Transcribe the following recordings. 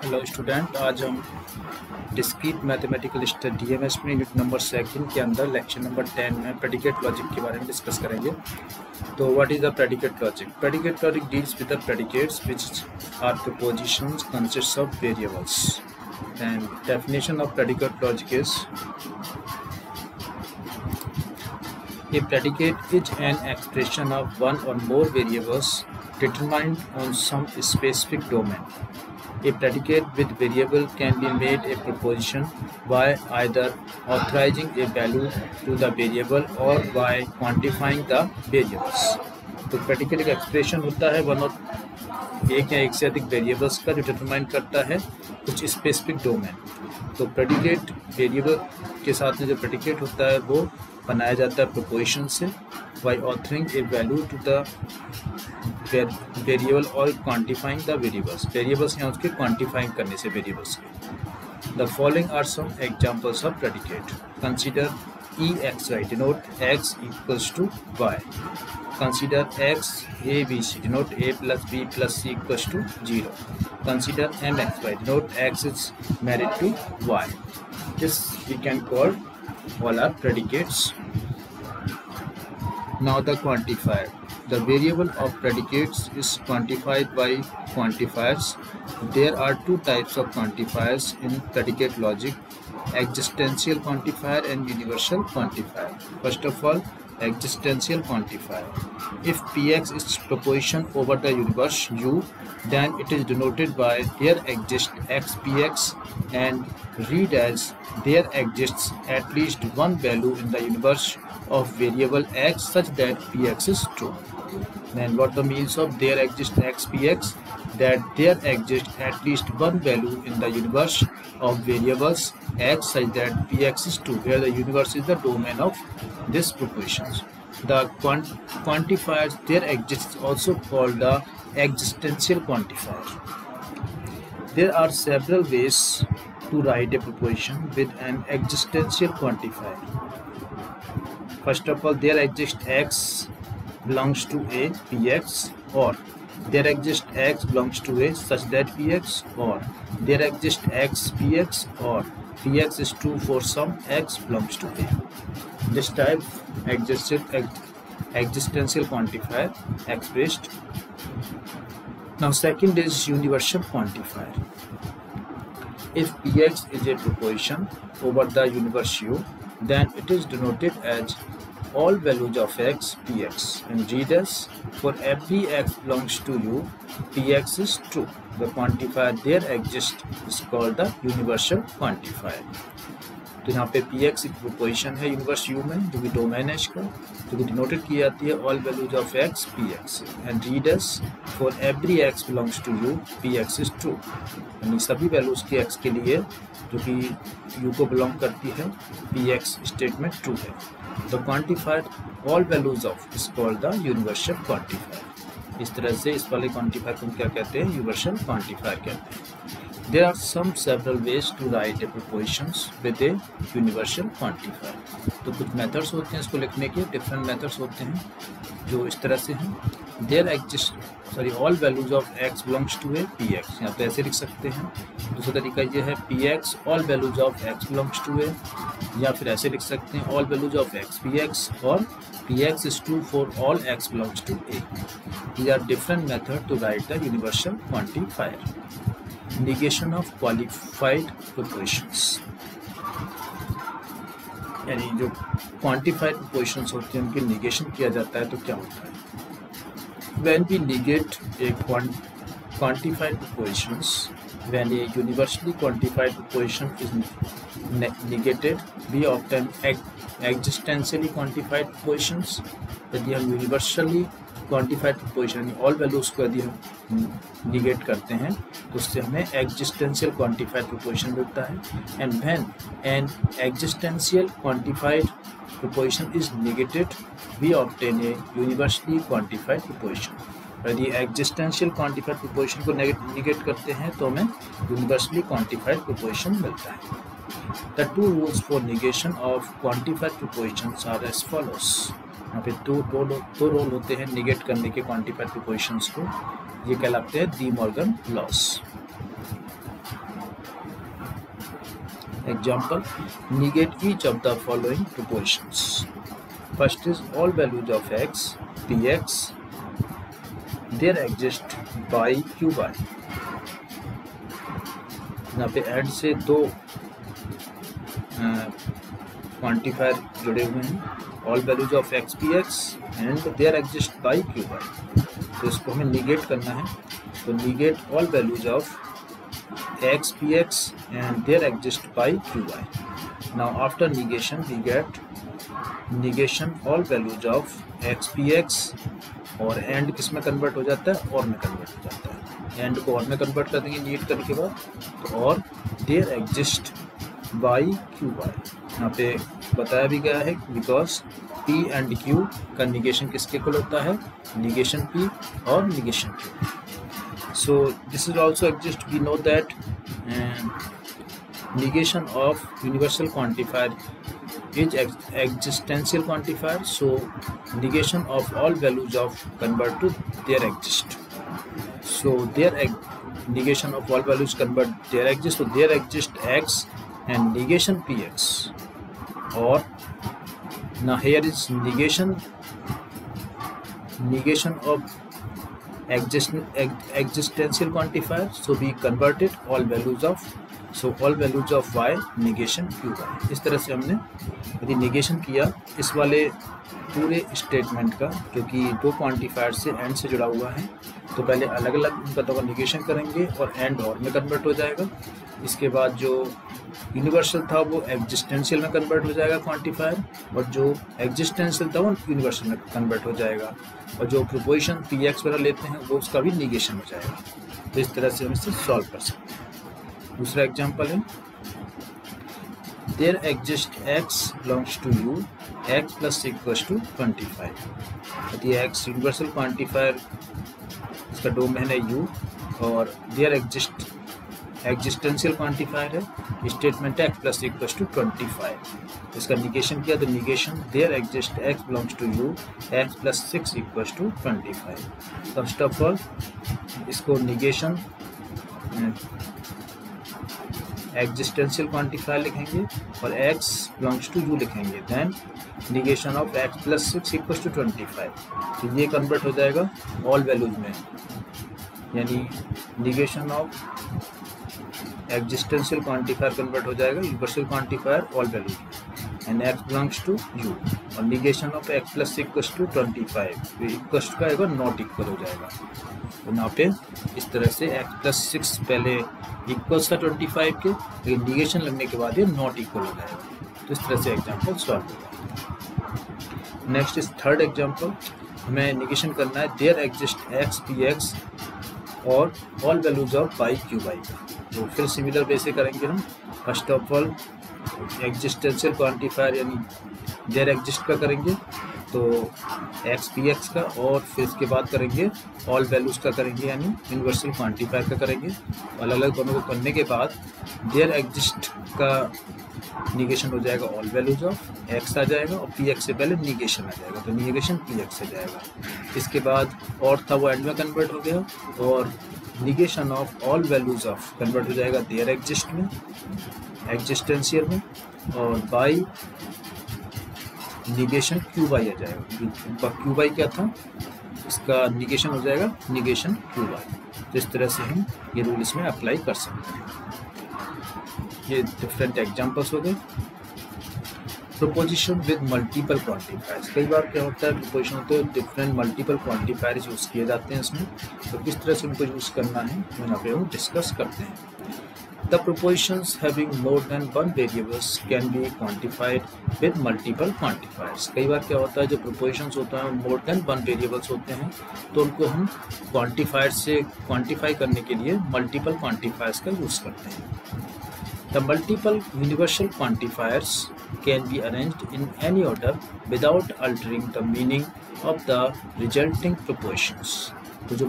Hello student, आज हम discrete mathematical DMs में यूनिट नंबर 2 के अंदर लेक्चर नंबर 10 में प्रेडिकेट लॉजिक के बारे में डिस्कस करेंगे। तो what is the predicate logic? Predicate logic deals with the predicates which are prepositions consist of variables and definition of predicate logic is a predicate is an expression of one or more variables determined on some specific domain. A predicate with variable can be made a proposition by either authorizing a value to the variable or by quantifying the variables. तो predicate एक expression होता है one और एक या एक से अधिक वेरिएबल्स का जो डिटरमाइन करता है कुछ स्पेसिफिक डोमेन। तो प्रेडिकेट वेरिएबल के साथ में जो प्रेडिकेट होता है वो बनाया जाता है प्रोपोजिशन से by authoring a value to the variable और क्वांटिफाइंग द वेरिएबल्स या उसके क्वांटिफाइंग करने से वेरिएबल्स के। The following are some examples of predicate. Consider E X Y denote X equals to Y. Consider X A B C denote A plus B plus C equals to 0। Consider M X Y denote X is married to Y. This we can call all are predicates. Now the quantifier. The variable of predicates is quantified by quantifiers. There are two types of quantifiers in predicate logic: existential quantifier and universal quantifier. First of all, existential quantifier. If Px is proposition over the universe U, then it is denoted by there exists xpx and read as there exists at least one value in the universe of variable x such that px is true. Then what the means of there exists xpx? That there exists at least one value in the universe of variables x such that px is true, where the universe is the domain of these propositions. The quantifiers there exists also called the existential quantifier. There are several ways to write a proposition with an existential quantifier. First of all, there exists x belongs to a px, or there exists x belongs to a such that px, or there exists x px, or px is true for some x belongs to a. This type existential quantifier expressed. Now second is universal quantifier. If px is a proposition over the universe U, then it is denoted as all values of x px, and read as for every x belongs to U, px is true. The quantifier there exists is called the universal quantifier. तो यहाँ पे px एक proposition है universe U में जो कि domain है इसका, जो कि डिनोटेड की जाती है all values of x px and read as for every x belongs to U px is true. यानी सभी वैल्यूज के x के लिए जो कि U को बिलोंग करती है px स्टेटमेंट ट्रू है। The quantifier all values of is called the universal quantifier. इस तरह से इस वाले क्वांटिफायर को क्या कहते हैं? यूनिवर्सल क्वांटिफायर कहते हैं। There are several ways to write a propositions with a universal quantifier. तो कुछ मेथड्स होते हैं इसको लिखने के, डिफरेंट मेथड्स होते हैं जो इस तरह से हैं। There exists all values of x belongs to a px, यहाँ पे ऐसे लिख सकते हैं। दूसरा तरीका ये है px all values of x belongs to a, या फिर ऐसे लिख सकते हैं all values of x px, और px is true for all x belongs to a. These are different methods to write the universal quantifier. Negation of qualified propositions. यानी जो quantified propositions होते हैं उनके निगेशन किया जाता है तो क्या होता है? When we negate a quantified propositions, when a universally quantified proposition is negated, we obtain existentially quantified propositions. यदि हम universally quantified proposition all values को यदि हम निगेट करते हैं तो उससे हमें एग्जिस्टेंशियल क्वांटिफाइड प्रोपोजिशन मिलता है। And when an existential quantified proposition is negated, we obtain a universally quantified proposition. यदि एग्जिस्टेंशियल क्वांटिफाइड प्रोपोजिशन को निगेट करते हैं तो हमें यूनिवर्सली क्वांटिफाइड प्रोपोजिशन मिलता है। The two rules for negation of quantified propositions are as follows. यहाँ पे दो रोल होते हैं निगेट करने के क्वांटिफाइड प्रोपोजिशंस को, ये कहलाते हैं De Morgan loss. Example, negate each of the following propositions. First is all values of x, px, there exist by qy. यहाँ पे एंड से दो क्वांटिफायर जुड़े हुए हैं, all values of X P X and there exist by Q Y. तो इसको हमें निगेट करना है. तो negate all values of X P X and there exist by Q Y. Now after negation we get negation all values of X P x, और and किस में convert हो जाता है, और में कन्वर्ट हो जाता है. एंड को और में कन्वर्ट कर देंगे नीट करने के बाद. तो और there exist by Q Y यहाँ पे बताया भी गया है, बिकॉज पी एंड क्यू का निगेशन किसके इक्वल होता है, निगेशन पी और negation Q. So this is also exist. We know that negation of universal quantifier is existential quantifier, so negation of all values of convert to there exist. So there negation of all values convert there exist, so there exist x and negation px. Or now here is negation of existential quantifier, so we converted all values of all values of y negation q y. इस तरह से हमने यदि negation किया इस वाले पूरे statement का, क्योंकि दो क्वांटिफायर से एंड से जुड़ा हुआ है, तो पहले अलग अलग उनका तो निगेशन करेंगे और एंड और में कन्वर्ट हो जाएगा. इसके बाद जो यूनिवर्सल था वो एग्जिस्टेंशियल में कन्वर्ट हो जाएगा क्वांटिफायर, और जो एग्जिस्टेंशियल था वो यूनिवर्सल में कन्वर्ट हो जाएगा, और जो प्रोपोजिशन पी एक्स वगैरह लेते हैं वो उसका भी निगेशन हो जाएगा. तो इस तरह से हम इसे सॉल्व कर सकते हैं. दूसरा एग्जाम्पल है, there exist x belongs to u, x plus equals to 25. यदि x यूनिवर्सल क्वांटिफायर इसका डोमेन है u, और देयर एग्जिस्टेंशियल क्वांटिफायर है, statement x plus equals to 25. इसका निगेशन किया तो negation there exist x belongs to u, x plus 6 equals to 25. First of all इसको negation existential quantifier लिखेंगे और x बिलोंग्स टू u लिखेंगे. Then negation of x plus 6 equals to 25. तो ये convert हो जाएगा ऑल वैल्यूज में, यानी negation of existential quantifier convert हो जाएगा यूनिवर्सल क्वांटिफायर ऑल वैल्यूज में, and x belongs to u. और negation of x plus 6 equals to 25, equals का आएगा नॉट इक्वल हो जाएगा. तो यहाँ पे इस तरह से x प्लस 6 पहले इक्वल्स था 25 के, लेकिन निगेशन लगने के बाद ये नॉट इक्वल हो जाएगा. तो इस तरह से एग्जाम्पल सॉल्व होगा. Next is third example. हमें निगेशन करना है there exist x P x और all values of y Q y का. तो फिर सिमिलर वे से करेंगे हम. First of all existential quantifier यानी देयर एग्जिस्ट का करेंगे, तो एक्स पी एक्स का, और फिर इसके बाद करेंगे ऑल वैल्यूज़ का करेंगे, यानी यूनिवर्सल क्वांटिफायर का करेंगे. अलग अलग दोनों को करने के बाद देयर एग्जिस्ट का निगेशन हो जाएगा ऑल वैल्यूज ऑफ एक्स आ जाएगा, और पी एक्स से पहले निगेशन आ जाएगा, तो निगेशन पी एक्स आ जाएगा. इसके बाद और था वो एंड में कन्वर्ट हो गया, और negation of all values of convert हो जाएगा देयर एग्जिस्ट में, एग्जिस्टेंशियल में, और बाई निगेशन क्यू बाई आ जाएगा. क्यू बाई क्या था, इसका निगेशन हो जाएगा निगेशन क्यू बाई. तो इस तरह से हम ये रूल इसमें अप्लाई कर सकते हैं. ये डिफरेंट एग्जांपल्स हो गए. Proposition with multiple quantifiers. कई बार क्या होता है, प्रोपोजिशन होते हैं डिफरेंट मल्टीपल क्वांटिफायर्स यूज़ किए जाते हैं इसमें, तो किस तरह से उनको यूज़ करना है यहाँ पे हम डिस्कस करते हैं. The propositions having more than one variables can be quantified with multiple quantifiers. कई बार क्या होता है, जो propositions होता है more than one variables होते हैं, तो उनको हम quantifier से quantify करने के लिए multiple quantifiers का यूज़ करते हैं. The multiple universal quantifiers can be arranged in any order without altering the meaning of the resulting propositions. तो जो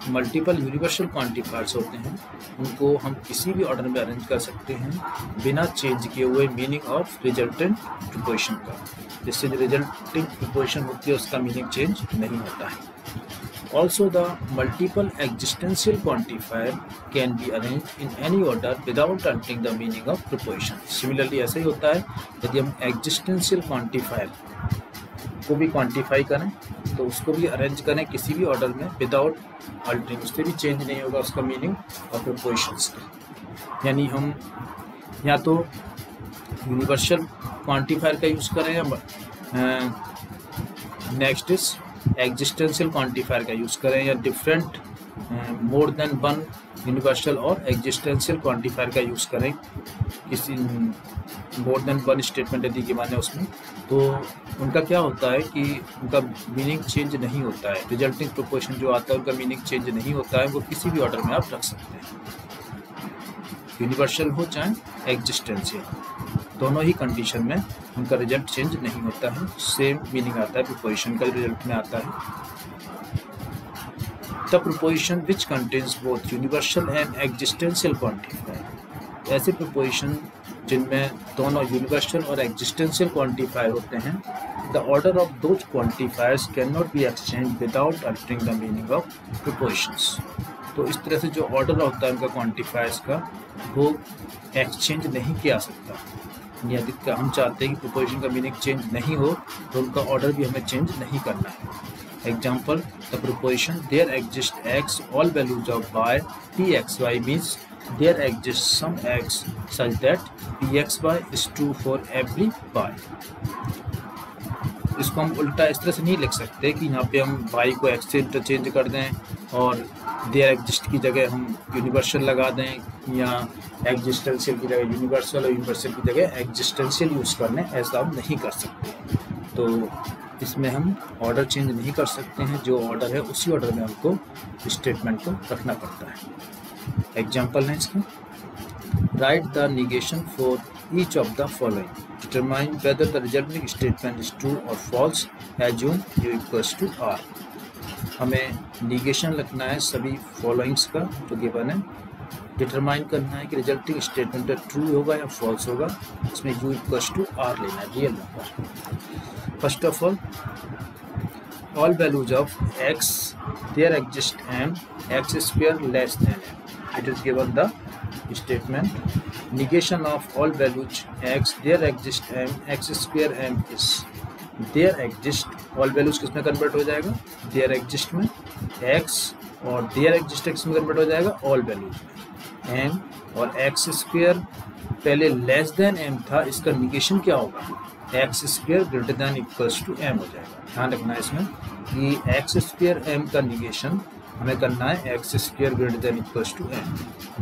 मल्टीपल यूनिवर्सल क्वांटिफायर्स होते हैं उनको हम किसी भी ऑर्डर में अरेंज कर सकते हैं बिना चेंज किए हुए मीनिंग ऑफ रिजल्टेंट प्रोपोजिशन का. जिससे जो रिजल्टिंग प्रोपोजिशन होती है उसका मीनिंग चेंज नहीं होता है. Also, the multiple existential quantifier can be arranged in any order without altering the meaning of proposition. Similarly, ऐसा ही होता है यदि हम existential quantifier को भी क्वांटिफाई करें तो उसको भी अरेंज करें किसी भी ऑर्डर में विदाउट अल्टरिंग, उससे भी चेंज नहीं होगा उसका मीनिंग और प्रोपोजिशंस का। यानी हम या तो यूनिवर्सल क्वांटिफायर का यूज़ करें या नेक्स्ट इज एग्जिस्टेंशियल क्वांटिफायर का यूज़ करें या different more than one universal और एग्जिस्टेंशियल क्वांटिफायर का यूज़ करें किसी मोर देन वन स्टेटमेंट यदि के माने उसमें, तो उनका क्या होता है कि उनका मीनिंग चेंज नहीं होता है। रिजल्टिंग प्रोपोजिशन जो आता है उनका मीनिंग चेंज नहीं होता है, वो किसी भी ऑर्डर में आप रख सकते हैं, यूनिवर्सल हो चाहे एग्जिस्टेंशियल, दोनों ही कंडीशन में उनका रिजल्ट चेंज नहीं होता है, सेम मीनिंग आता है प्रोपोजिशन का रिजल्ट में आता है। The proposition which contains both universal and existential quantifier, ऐसे प्रोपोजिशन जिनमें दोनों यूनिवर्सल और एग्जिस्टेंशियल क्वांटिफायर होते हैं, the order of those quantifiers can not be exchange without altering the meaning of propositions. तो इस तरह से जो ऑर्डर होता है उनका क्वांटिफायर्स का वो एक्सचेंज नहीं किया सकता। यदि हम चाहते हैं कि प्रोपोजिशन का मीनिंग चेंज नहीं हो तो उनका ऑर्डर भी हमें चेंज नहीं करना है। Example, the proposition there exist X all values of Y P X Y means there exists some x such that pxy is true for every y। इसको हम उल्टा इस तरह से नहीं लिख सकते कि यहाँ पे हम y को x से इंटरचेंज कर दें और there exist की जगह हम यूनिवर्सल लगा दें या एग्जिस्टेंशियल की जगह यूनिवर्सल और यूनिवर्सल की जगह एग्जिस्टेंशियल यूज़ कर लें, ऐसा हम नहीं कर सकते। तो इसमें हम ऑर्डर चेंज नहीं कर सकते हैं, जो ऑर्डर है उसी ऑर्डर में हमको स्टेटमेंट को रखना पड़ता है। एग्जाम्पल है इसका, write the negation for each of the following, determine whether the resulting statement is true और false, assume U equals to R. हमें निगेशन लिखना है सभी फॉलोइंग्स का जो गिवन है, डिटरमाइन करना है कि रिजल्टिंग स्टेटमेंट ट्रू होगा या फॉल्स होगा, इसमें यू इक्वल्स टू आर लेना है, real number. First of all values of x there exist m x square less than m, it is given the statement negation of all values x there exist m x square m is there exist all values किस में convert हो जाएगा, there exist में x और there exist x में convert हो जाएगा all values में m, और x square पहले less than m था, इसका निगेशन क्या होगा, X square greater than equals to M हो जाएगा। ध्यान रखना है इसमें कि एक्स स्क्वेयर एम का निगेशन हमें करना है X square greater than equals to M,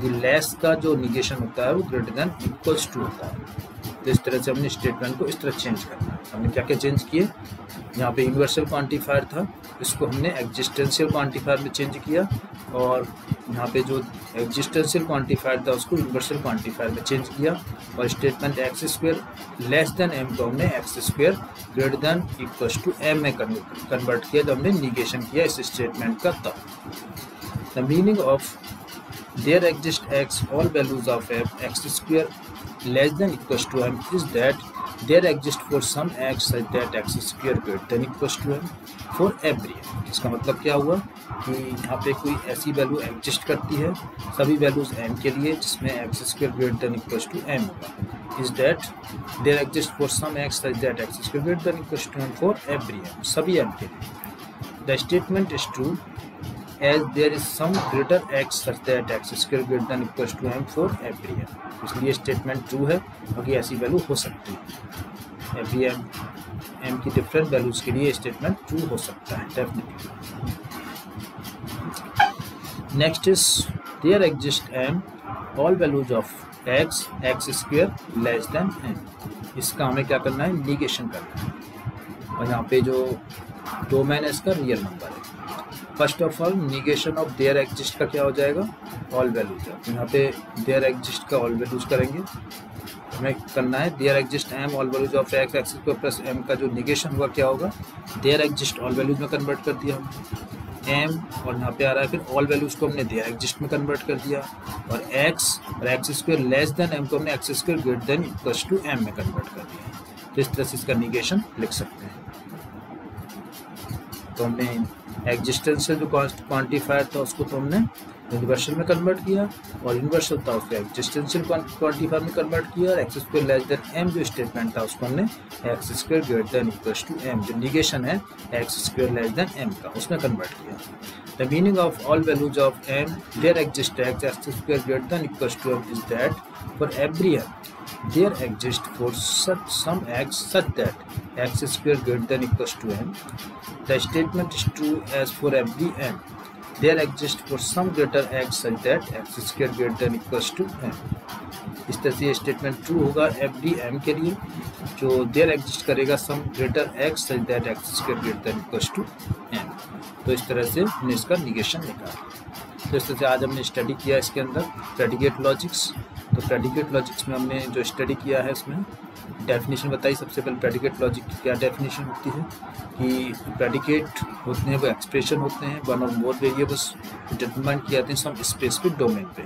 ये लेस का जो निगेशन होता है वो ग्रेटर दैन इक्वल्स टू होता है। तो इस तरह से हमने स्टेटमेंट को इस तरह चेंज करना है। हमने क्या क्या चेंज किए, यहाँ पे यूनिवर्सल क्वांटिफायर था इसको हमने एग्जिस्टेंशियल क्वांटिफायर में चेंज किया, और यहाँ पे जो एग्जिस्टेंशियल क्वांटिफायर था उसको यूनिवर्सल क्वांटिफायर में चेंज किया, और statement X square less than M को हमने X square greater than equals to M में कन्वर्ट किया जब हमने निगेशन किया इस स्टेटमेंट का। तब the meaning of there exist X all values of F X square less than equals to m is that there exists for some x such that x square greater than equals to m for every m। इसका मतलब क्या हुआ कि यहाँ पे कोई ऐसी value exist करती है सभी वैल्यूज m के लिए जिसमें x square greater than equals to m होगा, is that there exists for some x such that x square greater than equals to m for every m, सभी m के लिए। The statement is true as there is some greater x such that x square greater than equals to m for every m। इसलिए statement true है क्योंकि ऐसी value हो सकती है, एवरी एम की डिफरेंट वैल्यूज के लिए स्टेटमेंट ट्रू हो सकता है definitely. Next is there exist M all values of X X square less than M, इसका हमें क्या करना है, निगेशन करना है, और यहाँ पे जो डोमेन है इसका रियल नंबर है। First of all negation of there exist का क्या हो जाएगा, ऑल वैल्यूज है, यहाँ पे देयर एग्जिस्ट का ऑल वैल्यूज करेंगे, हमें करना है there exist M all values of X X square plus M का जो निगेशन हुआ क्या होगा, देयर एग्जिस्ट ऑल वैल्यूज में कन्वर्ट कर दिया हम एम, और यहाँ पे आ रहा है फिर ऑल वैल्यूज को हमने देयर एग्जिस्ट में कन्वर्ट कर दिया, और एक्स और X square less than M को हमने X square greater than equals to M में कन्वर्ट कर दिया। तो इस तरह से इसका निगेशन लिख सकते हैं। तो हमने एग्जिस्टेंशियल जो क्वांटिफायर था उसको तो हमने यूनिवर्सल में कन्वर्ट किया, और यूनिवर्सल था उसको एग्जिस्टेंशियल क्वांटिफायर में कन्वर्ट किया, और X square less than M जो स्टेटमेंट था उसको हमने X square greater than equals to M, जो निगेशन है X square less than M का, उसमें कन्वर्ट किया। The meaning of all values of M there exist X square greater than equals to M is that for every M there exists for some x such that x square greater than equals to m. The statement is true as for every m. There exists for some greater x such that x square greater than equals to m. इस तरह से ये statement true होगा every M के लिए, जो there exist करेगा some greater X such that X square greater than equals to M. तो इस तरह से हमने इसका निगेशन निकाला। तो इस तरह से आज हमने स्टडी किया इसके अंदर प्रेडिकेट लॉजिक्स। तो प्रेडिकेट लॉजिक्स में हमने जो स्टडी किया है इसमें डेफिनेशन बताई। सबसे पहले प्रेडिकेट लॉजिक की क्या डेफिनेशन होती है कि प्रेडिकेट होते हैं वो एक्सप्रेशन होते हैं वन और मोर वेरिएबल्स डिटरमाइन किए जाते हैं सम स्पेसिफिक डोमेन पे।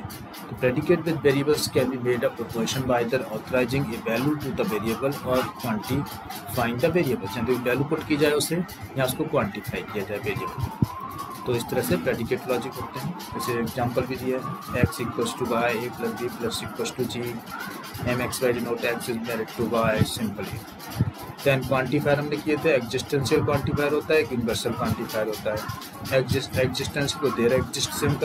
तो predicate with variables can be made a proportion by the authorising a value to the variable और क्वांटिफाइंग द वेरिएबल, यानी वैल्यू पुट की जाए उसे या उसको क्वांटिफाई किया जाए वेरिएबल। तो इस तरह से प्रेडिकेट लॉजिक होते हैं। जैसे एग्जांपल भी दिया है X equals to Y A plus B plus equals to G M X Y denote X is married to Y simply. Then quantifier हमने किए थे, एग्जिस्टेंशियल क्वांटिफायर होता है, यूनिवर्सल क्वांटिफायर होता है। एग्जिस्टेंस को देर एग्जिस्ट से हम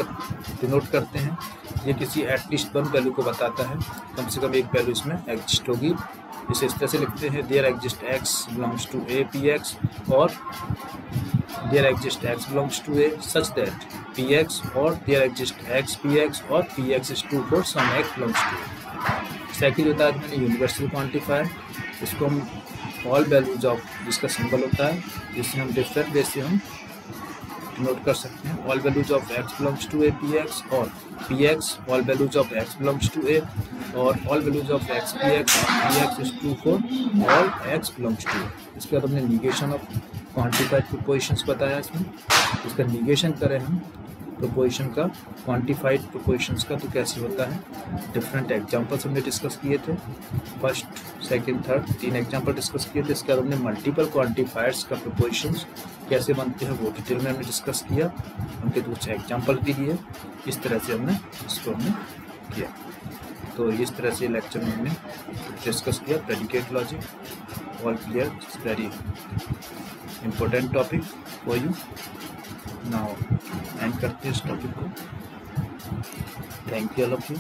डिनोट करते हैं। ये किसी एटलीस्ट वन वैल्यू को बताता है, कम से कम एक वैल्यू इसमें एग्जिस्ट होगी। इसे इस तरह से लिखते हैं there exist X belongs to A P x और there exists x belongs to a such that px और there exists x px और px is true for some x belongs to a। Second होता है मैंने universal quantifier, इसको हम all values of जिसका symbol होता है जिससे हम डिफरेंट वे से हम नोट कर सकते हैं। All values of x belongs to a px और px all values of x belongs to a और all values of x px px is true for all x belongs to a। इसके बाद हमने negation of quantified propositions बताया इसमें। इसका negation करें हम प्रोपोजिशन का क्वांटिफाइड प्रोपोजिशंस का तो कैसे होता है, डिफरेंट एग्जांपल्स हमने डिस्कस किए थे, first second third 3 example discuss किए थे। इसके बाद हमने मल्टीपल क्वांटिफायर्स का प्रोपोजिशंस कैसे बनते हैं वो डिटेल में हमने डिस्कस किया, उनके कुछ एग्जांपल भी दिए। इस तरह से हमने इसको किया। तो इस तरह से लेक्चर में हमने डिस्कस किया predicate logic. All clear, it's very important topic for you now, and करते हैं इस टॉपिक को। Thank you all of you.